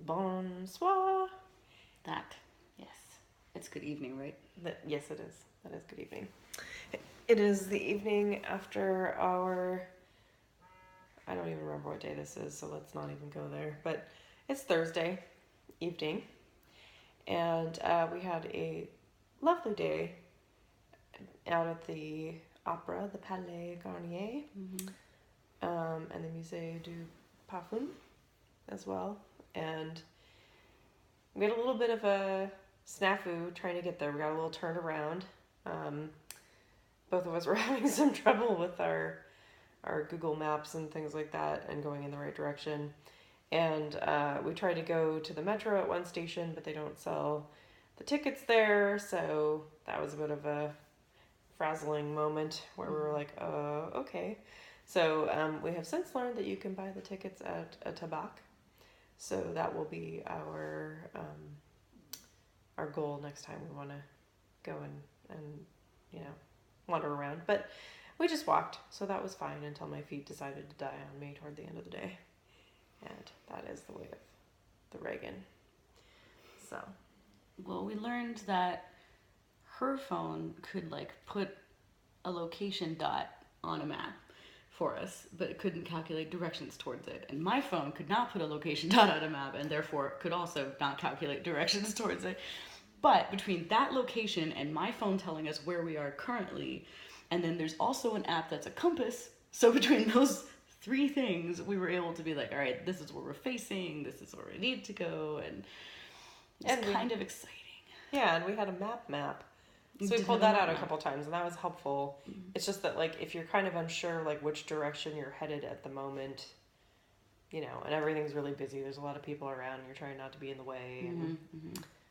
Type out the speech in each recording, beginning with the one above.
Bonsoir. That, yes. It's good evening, right? Yes, it is. That is good evening. It is the evening after our... I don't even remember what day this is, so let's not even go there. But it's Thursday evening, and we had a lovely day out at the opera, the Palais Garnier, and the Musée du Parfum as well. And we had a little bit of a snafu trying to get there. We got a little turned around. Both of us were having some trouble with our Google Maps and things like that and going in the right direction. And we tried to go to the metro at one station, but they don't sell the tickets there. So that was a bit of a frazzling moment where we were like, okay. So we have since learned that you can buy the tickets at a tabac. So that will be our goal next time we want to go and wander around. But we just walked, so that was fine until my feet decided to die on me toward the end of the day. And that is the way of the Reagan. So. Well, we learned that her phone could put a location dot on a map for us, but it couldn't calculate directions towards it. And my phone could not put a location dot on a map and therefore could also not calculate directions towards it. But between that location and my phone telling us where we are currently, and then there's also an app that's a compass, so between those three things, we were able to be like, all right, this is where we're facing, this is where we need to go, and it's kind of exciting. Yeah, and we had a map. So we pulled that out a couple times, and that was helpful. Mm-hmm. It's just that, if you're kind of unsure, which direction you're headed at the moment, and everything's really busy, there's a lot of people around, and you're trying not to be in the way. And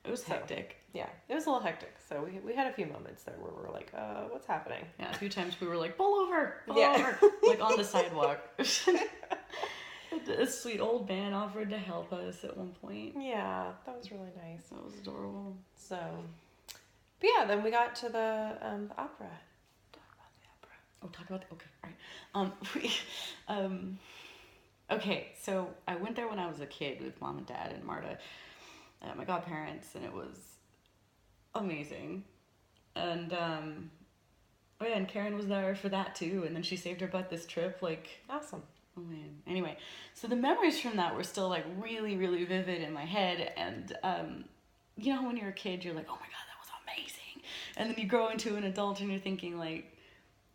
it was hectic. Yeah, it was a little hectic. So we had a few moments there where we were like, what's happening? Yeah, a few times we were like, pull over, on the sidewalk. A sweet old man offered to help us at one point. Yeah, that was really nice. That was adorable. So... But yeah, then we got to the opera. Talk about the opera. Okay, all right. Okay, so I went there when I was a kid with mom and dad and Marta, my godparents, and it was amazing. And and Karen was there for that too, and then she saved her butt this trip. Awesome. Oh man. Anyway, so the memories from that were still really, really vivid in my head, and when you're a kid, you're like, oh my god, amazing. And then you grow into an adult and you're thinking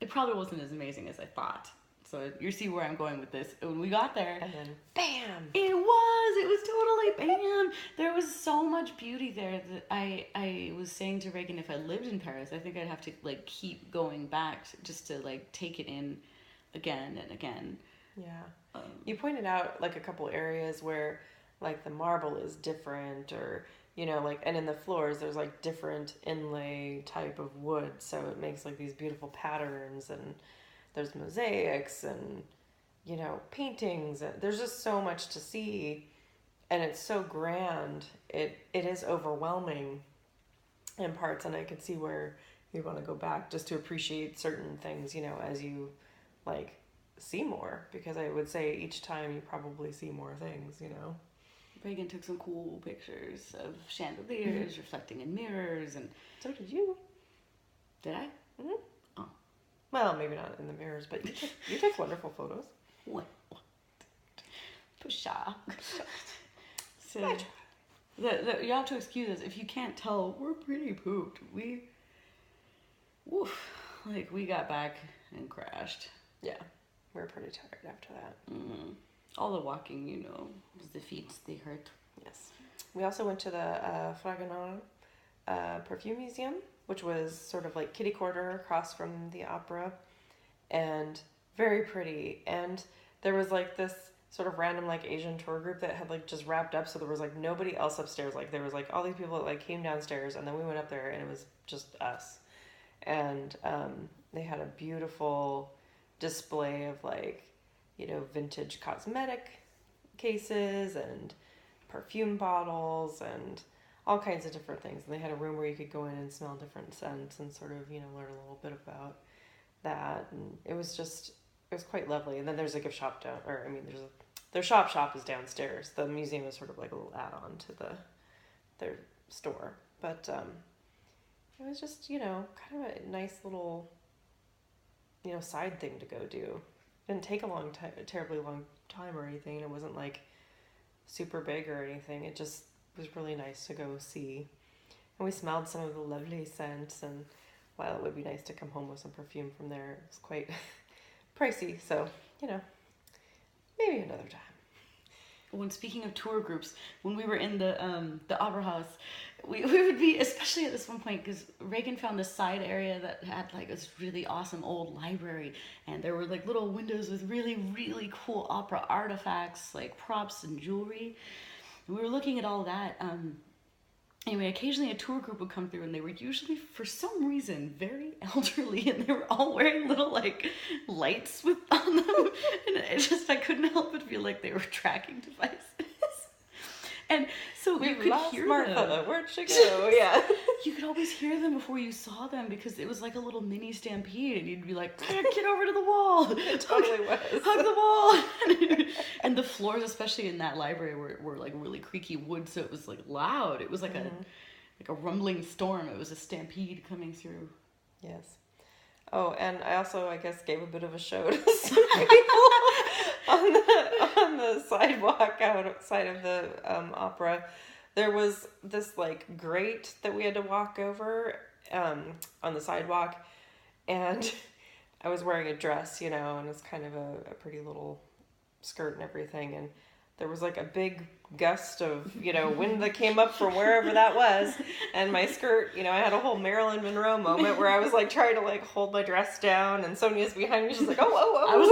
it probably wasn't as amazing as I thought. So you see where I'm going with this. When we got there, and then bam, it was totally bam. There was so much beauty there that I was saying to Reagan, if I lived in Paris, I think I'd have to keep going back just to take it in again and again. Yeah. You pointed out a couple areas where the marble is different, or and in the floors there's different inlay type of wood, so it makes these beautiful patterns, and there's mosaics and paintings, and there's just so much to see, and it's so grand. It is overwhelming in parts, and I could see where you want to go back just to appreciate certain things as you see more, because I would say each time you probably see more things. Reagan took some cool pictures of chandeliers reflecting in mirrors, and so did you. Did I? Mm-hmm. Oh. Well, maybe not in the mirrors, but you took wonderful photos. What? Pusha. So, you have to excuse us if you can't tell. We're pretty pooped. We got back and crashed. Yeah, we were pretty tired after that. Mm-hmm. All the walking, the feet, they hurt. Yes. We also went to the Fragonard Perfume Museum, which was sort of kitty corner across from the opera, and very pretty. And there was this sort of random Asian tour group that had just wrapped up, so there was nobody else upstairs. There was all these people that came downstairs, and then we went up there, and it was just us. And they had a beautiful display of vintage cosmetic cases and perfume bottles and all kinds of different things. And they had a room where you could go in and smell different scents and sort of, learn a little bit about that. And it was quite lovely. And then there's a gift shop there's their shop is downstairs. The museum is sort of like a little add-on to their store. But it was just, kind of a nice little, side thing to go do. Didn't take a terribly long time or anything. It wasn't like super big or anything. It just was really nice to go see. And we smelled some of the lovely scents, and while it would be nice to come home with some perfume from there, it was quite pricey. So, maybe another time. When speaking of tour groups, when we were in the opera house, we would be, especially at this one point, because Reagan found this side area that had like this really awesome old library, and there were like little windows with really, really cool opera artifacts, like props and jewelry. And we were looking at all that. Anyway, occasionally a tour group would come through, and they were usually, for some reason, very elderly, and they were all wearing little, like, lights on them, and I couldn't help but feel like they were tracking devices. And so you could hear them. Where'd she go? Yeah. You could always hear them before you saw them, because it was like a little mini stampede, and you'd be like, get over to the wall. It totally was. Hug the wall. And the floors, especially in that library, were like really creaky wood, so it was like loud. It was like a rumbling storm. It was a stampede coming through. Yes. Oh, and I also, I guess, gave a bit of a show to some people on the sidewalk outside of the opera. There was this like grate that we had to walk over on the sidewalk, and I was wearing a dress, and it's kind of a pretty little skirt and everything, and there was like a big gust of, wind that came up from wherever that was, and my skirt, I had a whole Marilyn Monroe moment where I was like trying to like hold my dress down, and Sonia's behind me, she's like, oh. I was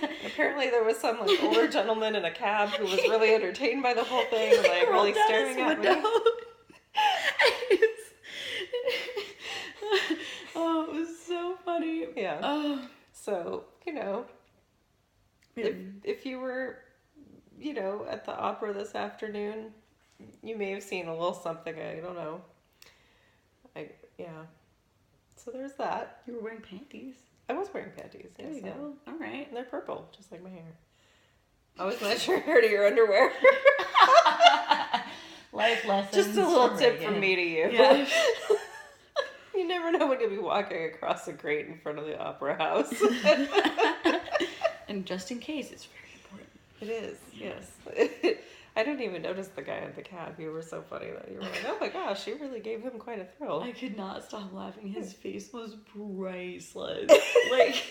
like, apparently there was some like older gentleman in a cab who was really entertained by the whole thing, and like really staring at me. Oh, it was so funny. Yeah. Oh. So, if you were, at the opera this afternoon, you may have seen a little something. I don't know. Yeah. So there's that. You were wearing panties. I was wearing panties. There you go. All right. And they're purple, just like my hair. Always match your hair to your underwear. Life lessons. Just a little tip from me to you. Yeah. You never know when you'll be walking across a grate in front of the opera house. And just in case, it's very important. It is, yes. I didn't even notice the guy in the cab. You were so funny that you were like, oh my gosh, she really gave him quite a thrill. I could not stop laughing. His face was priceless. Like,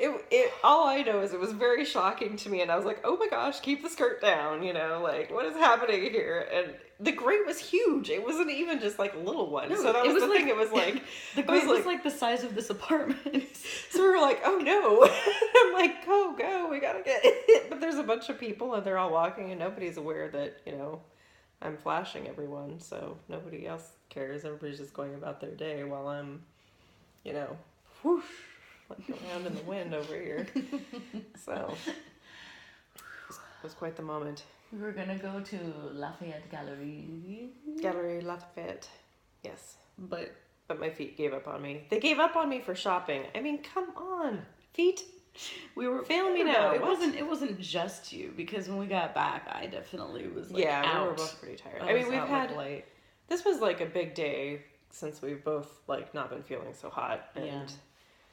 it all I know is it was very shocking to me, and I was like, oh my gosh, keep the skirt down, like, what is happening here? And the grate was huge. It wasn't even just like a little one. No, so that was the thing. It was like the grate was like the size of this apartment. So we were like, oh no. I'm like, go, we gotta get it. But there's a bunch of people, and they're all walking, and nobody's aware that, I'm flashing everyone, so nobody else cares. Everybody's just going about their day while I'm, whoosh, like around in the wind over here. So it was quite the moment. We were gonna go to Lafayette Gallery. Galerie Lafayette, yes. But my feet gave up on me. They gave up on me for shopping. I mean, come on, feet. We were fail me now. It wasn't just you, because when we got back, I definitely was like, we were both pretty tired. I mean, we've had this was like a big day since we've both like not been feeling so hot, and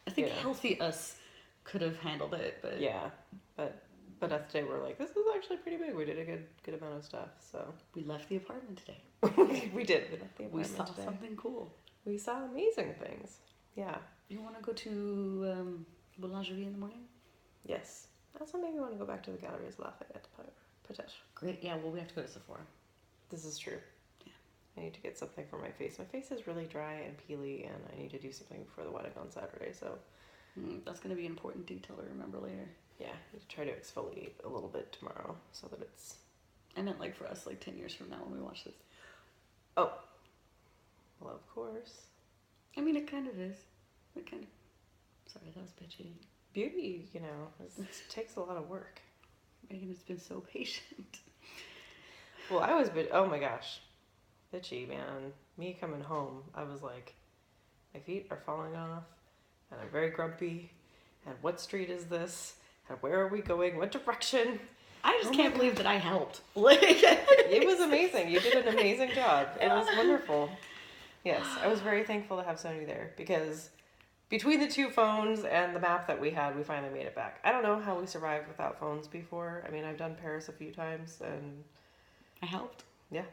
I think healthy us could have handled it, but but us today we're like, this is actually pretty big. We did a good amount of stuff, so we left the apartment today. We did. We left the apartment. We saw today. something cool. We saw amazing things. Yeah. You want to go to Boulangerie in the morning? Yes. I also maybe want to go back to the Galeries Lafayette. Peut-être. Great. Yeah. Well, we have to go to Sephora. This is true. Yeah. I need to get something for my face. My face is really dry and peely, and I need to do something before the wedding on Saturday. So that's going to be an important detail to remember later. Yeah, I need to try to exfoliate a little bit tomorrow so that it's... I meant like for us, like 10 years from now when we watch this. Oh. Well, of course. I mean, it kind of is. It kind of... Sorry, that was bitchy. Beauty, it takes a lot of work. Megan has been so patient. Well, I was oh my gosh. Bitchy, man. Me coming home, I was like, my feet are falling off. and I'm very grumpy. And what street is this? And where are we going? What direction? I just Oh can't my believe that I helped. Like, It was amazing. You did an amazing job. It was wonderful. Yes, I was very thankful to have Sony there because between the two phones and the map that we had, we finally made it back. I don't know how we survived without phones before. I mean, I've done Paris a few times and I helped. yeah,